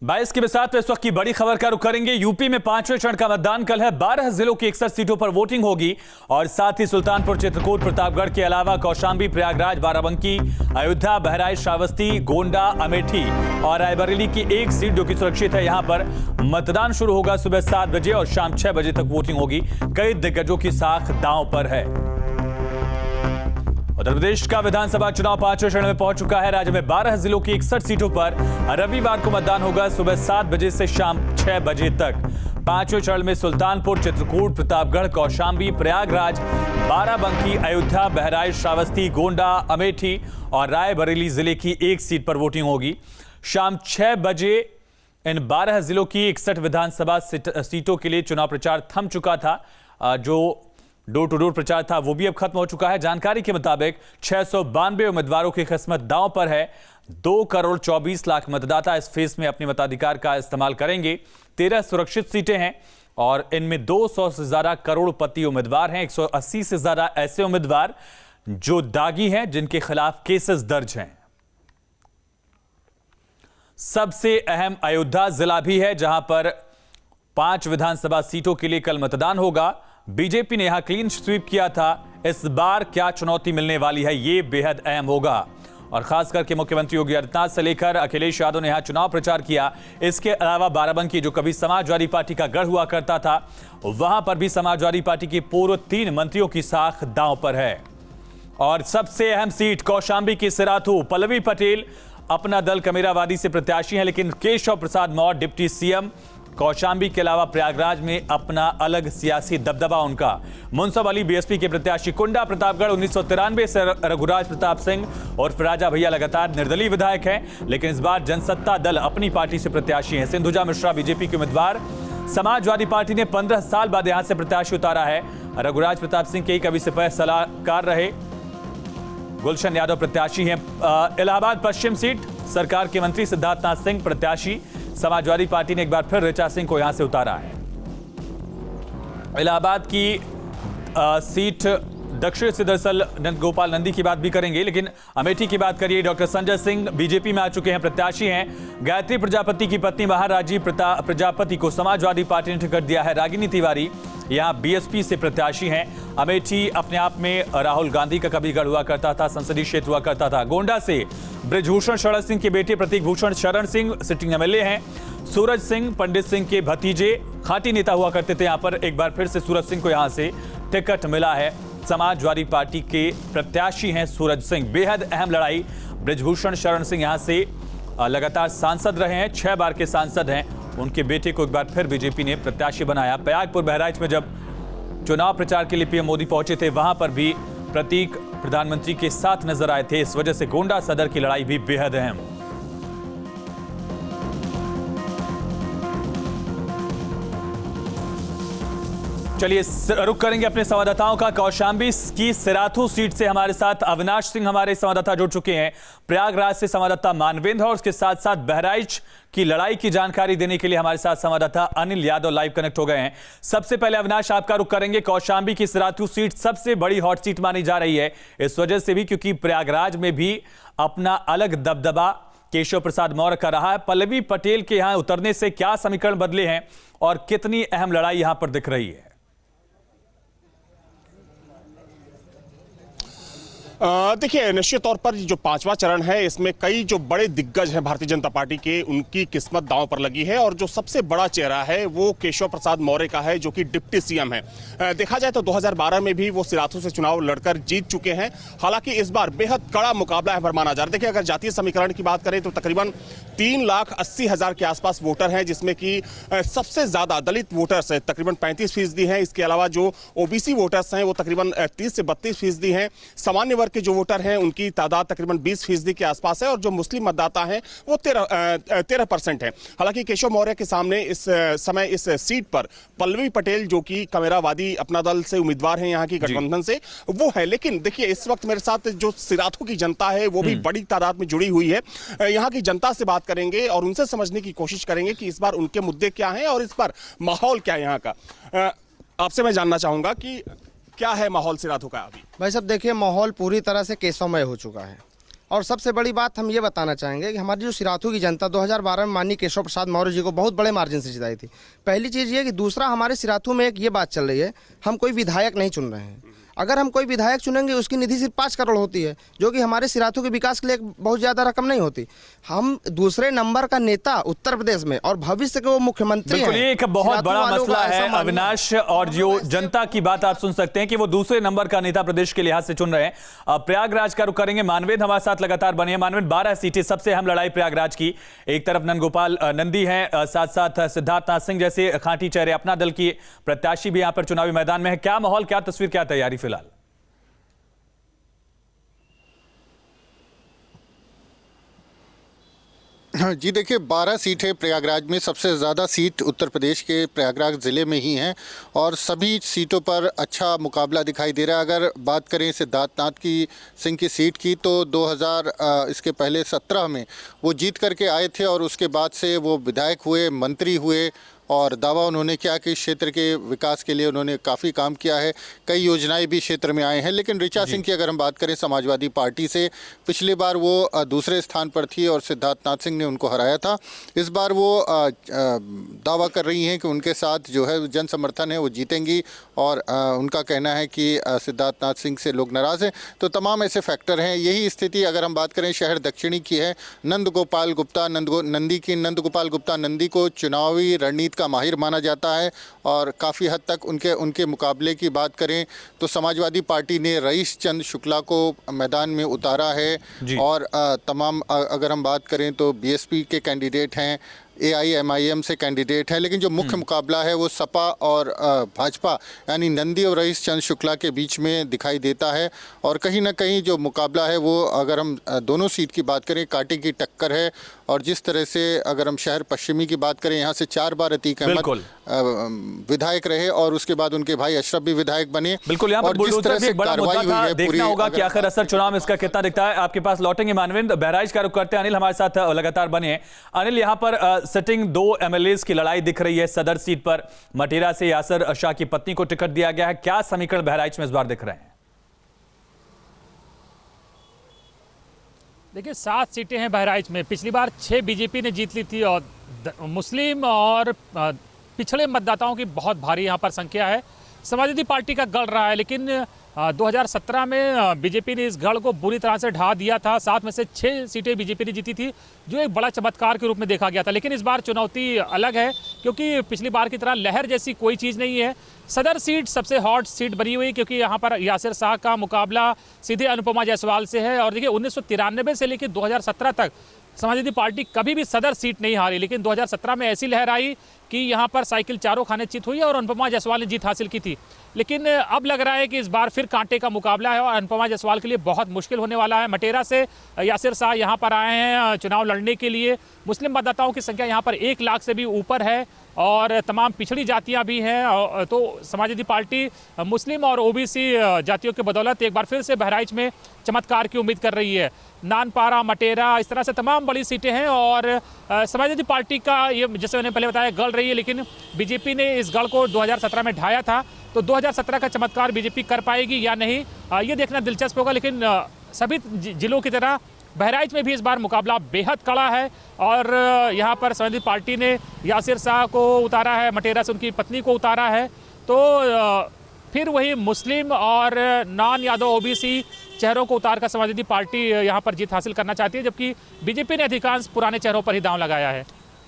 22 के साथ इस वक्त की बड़ी खबर का रुख करेंगे। यूपी में 5वें चरण का मतदान कल है। 12 जिलों की 61 सीटों पर वोटिंग होगी और साथ ही सुल्तानपुर, चित्रकूट, प्रतापगढ़ के अलावा कौशांबी, प्रयागराज, बाराबंकी, अयोध्या, बहराइच, श्रावस्ती, गोंडा, अमेठी और रायबरेली की एक सीट जो कि सुरक्षित है। यहां पर मतदान शुरू होगा सुबह 7 बजे और शाम 6 बजे तक वोटिंग होगी। कई दिग्गजों की साख दांव पर है। उत्तर प्रदेश का विधानसभा चुनाव 5वें चरण में पहुंच चुका है। राज्य में 12 जिलों की 61 सीटों पर रविवार को मतदान होगा सुबह 7 बजे से शाम 6 बजे तक। 5वें चरण में सुल्तानपुर, चित्रकूट, प्रतापगढ़, कौशांबी, प्रयागराज, बाराबंकी, अयोध्या, बहराइच, श्रावस्ती, गोंडा, अमेठी और रायबरेली जिले की एक सीट पर वोटिंग होगी। शाम 6 बजे इन 12 जिलों की 61 विधानसभा सीटों के लिए चुनाव प्रचार थम चुका था। जो डोर टू डोर प्रचार था वो भी अब खत्म हो चुका है। जानकारी के मुताबिक 692 उम्मीदवारों की किस्मत दांव पर है। 2 करोड़ 24 लाख मतदाता इस फेज में अपने मताधिकार का इस्तेमाल करेंगे। 13 सुरक्षित सीटें हैं और इनमें 200 से ज्यादा करोड़पति उम्मीदवार हैं। 180 से ज्यादा ऐसे उम्मीदवार जो दागी हैं, जिनके खिलाफ केसेस दर्ज हैं। सबसे अहम अयोध्या जिला भी है, जहां पर 5 विधानसभा सीटों के लिए कल मतदान होगा। बीजेपी ने यहां क्लीन स्वीप किया था। इस बार क्या चुनौती मिलने वाली है, यह बेहद अहम होगा और खास करके मुख्यमंत्री योगी आदित्यनाथ से लेकर अखिलेश यादव ने यहां चुनाव प्रचार किया। इसके अलावा बाराबंकी, जो कभी समाजवादी पार्टी का गढ़ हुआ करता था, वहां पर भी समाजवादी पार्टी के पूर्व 3 मंत्रियों की साख दांव पर है। और सबसे अहम सीट कौशांबी की सिराथू। पल्लवी पटेल अपना दल कमेरावादी से प्रत्याशी हैं, लेकिन केशव प्रसाद मौर्य डिप्टी सीएम। कौशांबी के अलावा प्रयागराज में अपना अलग सियासी दबदबा उनका। मुंसब अली बीएसपी के प्रत्याशी। कुंडा, प्रतापगढ़ 1993 से रघुराज प्रताप सिंह और राजा भैया लगातार निर्दलीय विधायक हैं, लेकिन इस बार जनसत्ता दल अपनी पार्टी से प्रत्याशी हैं। सिंधुजा मिश्रा बीजेपी के उम्मीदवार। समाजवादी पार्टी ने 15 साल बाद यहां से प्रत्याशी उतारा है। रघुराज प्रताप सिंह के कभी सिपह सलाहकार रहे। गुलशन यादव प्रत्याशी हैं। इलाहाबाद पश्चिम सीट सरकार के मंत्री सिद्धार्थनाथ सिंह प्रत्याशी। समाजवादी पार्टी ने एक बार फिर ऋचा सिंह को यहां से उतारा है। इलाहाबाद की सीट दक्षिण से दरअसल गोपाल नंदी की बात भी करेंगे, लेकिन अमेठी की बात करिए। डॉक्टर संजय सिंह बीजेपी में आ चुके हैं, प्रत्याशी हैं। गायत्री प्रजापति की पत्नी महाराजी प्रजापति को समाजवादी पार्टी ने टिकट दिया है। रागिनी तिवारी यहां बीएसपी से प्रत्याशी हैं। अमेठी अपने आप में राहुल गांधी का कभी गढ़ हुआ करता था, संसदीय क्षेत्र हुआ करता था। गोंडा से बृजभूषण शरण सिंह के बेटे प्रतीक भूषण शरण सिंह सिटिंग एमएलए हैं। सूरज सिंह पंडित सिंह के भतीजे खाटी नेता हुआ करते थे। यहां पर एक बार फिर से सूरज सिंह को यहां से टिकट मिला है। समाजवादी पार्टी के प्रत्याशी हैं सूरज सिंह। बेहद अहम लड़ाई। बृजभूषण शरण सिंह यहां से लगातार सांसद रहे हैं, 6 बार के सांसद हैं। उनके बेटे को एक बार फिर बीजेपी ने प्रत्याशी बनाया। प्रयागपुर, बहराइच में जब चुनाव प्रचार के लिए पीएम मोदी पहुंचे थे, वहां पर भी प्रतीक प्रधानमंत्री के साथ नजर आए थे। इस वजह से गोंडा सदर की लड़ाई भी बेहद अहम। चलिए रुक करेंगे अपने संवाददाताओं का। कौशांबी की सिराथू सीट से हमारे साथ अविनाश सिंह हमारे संवाददाता जुड़ चुके हैं। प्रयागराज से संवाददाता मानवेंद्र और उसके साथ साथ बहराइच की लड़ाई की जानकारी देने के लिए हमारे साथ संवाददाता अनिल यादव लाइव कनेक्ट हो गए हैं। सबसे पहले अविनाश, आपका रुख करेंगे। कौशांबी की सिराथू सीट सबसे बड़ी हॉट सीट मानी जा रही है, इस वजह से भी क्योंकि प्रयागराज में भी अपना अलग दबदबा केशव प्रसाद मौर्य का रहा है। पल्लवी पटेल के यहां उतरने से क्या समीकरण बदले हैं और कितनी अहम लड़ाई यहां पर दिख रही है? देखिए, निश्चित तौर पर जो 5वां चरण है, इसमें कई जो बड़े दिग्गज हैं भारतीय जनता पार्टी के, उनकी किस्मत दांव पर लगी है। और जो सबसे बड़ा चेहरा है वो केशव प्रसाद मौर्य का है, जो कि डिप्टी सीएम है। देखा जाए तो 2012 में भी वो सिराथू से चुनाव लड़कर जीत चुके हैं। हालांकि इस बार बेहद कड़ा मुकाबला है पर माना जा रहा है। देखिए, अगर जातीय समीकरण की बात करें तो तकरीबन 3,80,000 के आसपास वोटर हैं, जिसमें कि सबसे ज्यादा दलित वोटर्स है, तकरीबन 35% हैं। इसके अलावा जो ओबीसी वोटर्स हैं वो तकरीबन 30 से 32% हैं। सामान्य के जो वोटर हैं उनकी तादाद तकरीबन 20% के आसपास है और जो मुस्लिम मतदाता हैं वो 13% है। हालांकि केशव मौर्य के सामने इस समय इस सीट पर पल्लवी पटेल, जो कि कमेरावादी अपना दल से उम्मीदवार हैं यहाँ की गठबंधन से, वो है। लेकिन देखिए, इस वक्त मेरे साथ जो सिराथू की जनता है वो भी बड़ी तादाद में जुड़ी हुई है। यहाँ की जनता से बात करेंगे और उनसे समझने की कोशिश करेंगे कि इस बार उनके मुद्दे क्या हैं और इस बार माहौल क्या है यहाँ का। आपसे मैं जानना चाहूंगा कि क्या है माहौल सिराथू का अभी? भाई साहब, देखिए, माहौल पूरी तरह से केशवमय हो चुका है। और सबसे बड़ी बात हम ये बताना चाहेंगे कि हमारी जो सिराथू की जनता 2012 में माननीय केशव प्रसाद मौर्य जी को बहुत बड़े मार्जिन से जिताई थी। पहली चीज़ ये कि दूसरा, हमारे सिराथू में एक ये बात चल रही है, हम कोई विधायक नहीं चुन रहे हैं। अगर हम कोई विधायक चुनेंगे उसकी निधि सिर्फ 5 करोड़ होती है, जो कि हमारे सिराथू के विकास के लिए बहुत ज़्यादा रकम नहीं होती। हम दूसरे नंबर का नेता उत्तर प्रदेश में और भविष्य के वो मुख्यमंत्री हैं। एक बहुत बड़ा मसला है अविनाश, और जो जनता की बात आप सुन सकते हैं कि वो दूसरे नंबर का नेता प्रदेश के लिहाज से चुन रहे हैं। प्रयागराज का रुख करेंगे। मानवेद हमारे साथ लगातार बने हैं। मानवेद, 12 सीटें, सबसे अहम लड़ाई प्रयागराज की। एक तरफ नंदगोपाल नंदी हैं, साथ साथ सिद्धार्थनाथ सिंह जैसे खांटी चेहरे अपना दल की प्रत्याशी भी यहां पर चुनावी मैदान में है। क्या माहौल, क्या तस्वीर, क्या तैयारी फिलहाल? हाँ जी, देखिए 12 सीट है प्रयागराज में। सबसे ज़्यादा सीट उत्तर प्रदेश के प्रयागराज ज़िले में ही हैं और सभी सीटों पर अच्छा मुकाबला दिखाई दे रहा है। अगर बात करें सिद्धार्थनाथ की सिंह की सीट की, तो इसके पहले 17 में वो जीत करके आए थे और उसके बाद से वो विधायक हुए, मंत्री हुए और दावा उन्होंने किया कि क्षेत्र के विकास के लिए उन्होंने काफ़ी काम किया है। कई योजनाएं भी क्षेत्र में आए हैं। लेकिन ऋचा सिंह की अगर हम बात करें समाजवादी पार्टी से, पिछली बार वो दूसरे स्थान पर थी और सिद्धार्थनाथ सिंह ने उनको हराया था। इस बार वो दावा कर रही हैं कि उनके साथ जो है जन समर्थन है वो जीतेंगी और उनका कहना है कि सिद्धार्थनाथ सिंह से लोग नाराज़ हैं। तो तमाम ऐसे फैक्टर हैं। यही स्थिति अगर हम बात करें शहर दक्षिणी की है। नंदगोपाल गुप्ता नंदी को चुनावी रणनीति का माहिर माना जाता है और काफ़ी हद तक उनके मुकाबले की बात करें तो समाजवादी पार्टी ने रईस चंद शुक्ला को मैदान में उतारा है और तमाम अगर हम बात करें तो बीएसपी के कैंडिडेट हैं, AIMIM से कैंडिडेट है। लेकिन जो मुख्य मुकाबला है वो सपा और भाजपा यानी नंदी और रईस चंद शुक्ला के बीच में दिखाई देता है। और कहीं ना कहीं जो मुकाबला है वो अगर हम दोनों सीट की बात करें कांटे की टक्कर है। और जिस तरह से अगर हम शहर पश्चिमी की बात करें, यहाँ से 4 बार अतीक अहमद विधायक रहे और उसके बाद उनके भाई अशरफ भी विधायक बने। बिल्कुल, यहाँ पर बुलडोजर भी एक बड़ा मुद्दा था। देखना होगा कि आखिर असर चुनाव में इसका कितना दिखता है। आपके पास लौटेंगे मानवेंद्र। बहराइच का रुख करते हैं। अनिल हमारे साथ लगातार बने हैं। अनिल, यहाँ पर सिटिंग 2 MLAs की लड़ाई दिख रही है। सदर सीट पर मटेरा से यासिर शाह की पत्नी को टिकट दिया गया है। क्या समीकरण बहराइच में इस बार दिख रहे हैं? देखिए 7 सीटें हैं बहराइच में। पिछली बार 6 बीजेपी ने जीत ली थी और मुस्लिम और पिछड़े मतदाताओं की बहुत भारी यहाँ पर संख्या है। समाजवादी पार्टी का गढ़ रहा है, लेकिन 2017 में बीजेपी ने इस गढ़ को बुरी तरह से ढा दिया था। 7 में से 6 सीटें बीजेपी ने जीती थी, जो एक बड़ा चमत्कार के रूप में देखा गया था। लेकिन इस बार चुनौती अलग है, क्योंकि पिछली बार की तरह लहर जैसी कोई चीज़ नहीं है। सदर सीट सबसे हॉट सीट बनी हुई, क्योंकि यहाँ पर यासिर शाह का मुकाबला सीधे अनुपमा जायसवाल से है। और देखिए 1993 से लेकर 2017 तक समाजवादी पार्टी कभी भी सदर सीट नहीं हारी, लेकिन 2017 में ऐसी लहर आई कि यहाँ पर साइकिल चारों खाने चित हुई और अनुपमा जायसवाल ने जीत हासिल की थी। लेकिन अब लग रहा है कि इस बार फिर कांटे का मुकाबला है और अनुपमा जायसवाल के लिए बहुत मुश्किल होने वाला है। मटेरा से यासिर शाह यहाँ पर आए हैं चुनाव लड़ने के लिए। मुस्लिम मतदाताओं की संख्या यहाँ पर 1 लाख से भी ऊपर है और तमाम पिछड़ी जातियाँ भी हैं। तो समाजवादी पार्टी मुस्लिम और OBC जातियों के बदौलत एक बार फिर से बहराइच में चमत्कार की उम्मीद कर रही है। नानपारा, मटेरा, इस तरह से तमाम बड़ी सीटें हैं और समाजवादी पार्टी का ये, जैसे मैंने पहले बताया, गढ़ रही है। लेकिन बीजेपी ने इस गढ़ को 2017 में ढाया था, तो 2017 का चमत्कार बीजेपी कर पाएगी या नहीं, ये देखना दिलचस्प होगा। लेकिन सभी जिलों की तरह बहराइच में भी इस बार मुकाबला बेहद कड़ा है और यहाँ पर समाजवादी पार्टी ने यासिर शाह को उतारा है, मटेरा से उनकी पत्नी को उतारा है। तो फिर वही मुस्लिम और नॉन यादव OBC चेहरों को उतार कर समाजवादी पार्टी यहाँ पर जीत हासिल करना चाहती है, जबकि बीजेपी ने अधिकांश पुराने चेहरों पर ही दांव लगाया है।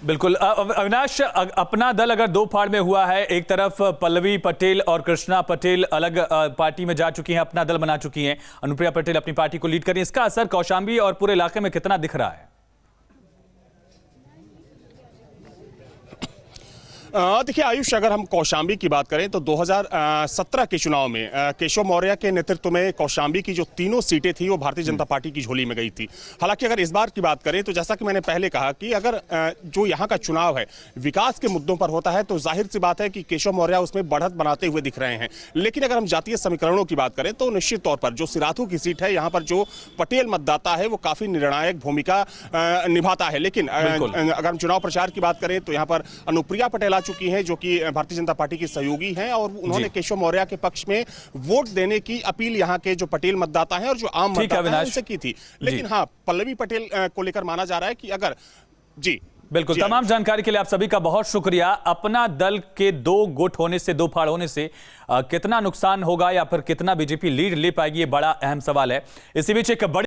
बिल्कुल अविनाश, अपना दल अगर 2 फाड़ में हुआ है, एक तरफ पल्लवी पटेल और कृष्णा पटेल अलग पार्टी में जा चुकी हैं, अपना दल बना चुकी हैं, अनुप्रिया पटेल अपनी पार्टी को लीड कर रही है। इसका असर कौशाम्बी और पूरे इलाके में कितना दिख रहा है? देखिए आयुष, अगर हम कौशाम्बी की बात करें तो 2017 के चुनाव में केशव मौर्य के नेतृत्व में कौशाम्बी की जो 3 सीटें थी वो भारतीय जनता पार्टी की झोली में गई थी। हालांकि अगर इस बार की बात करें तो जैसा कि मैंने पहले कहा कि अगर जो यहाँ का चुनाव है विकास के मुद्दों पर होता है तो जाहिर सी बात है कि केशव मौर्य उसमें बढ़त बनाते हुए दिख रहे हैं। लेकिन अगर हम जातीय समीकरणों की बात करें तो निश्चित तौर पर जो सिराथू की सीट है, यहाँ पर जो पटेल मतदाता है वो काफी निर्णायक भूमिका निभाता है। लेकिन अगर हम चुनाव प्रचार की बात करें तो यहाँ पर अनुप्रिया पटेल चुकी हैं जो कि भारतीय जनता पार्टी की सहयोगी हैं, और उन्होंने केशव मौर्य के पक्ष में वोट देने की अपील यहाँ के जो पटेल मतदाता हैं और जो आम मतदाता हैं उनसे की थी। लेकिन हाँ, पल्लवी पटेल को लेकर माना जा रहा है कि अगर जी बिल्कुल, तमाम जानकारी के लिए आप सभी का बहुत शुक्रिया। अपना दल के दो गुट होने से, दो फाड़ होने से कितना नुकसान होगा या फिर कितना बीजेपी लीड ले पाएगी, ये बड़ा अहम सवाल है। इसी बीच एक बड़ी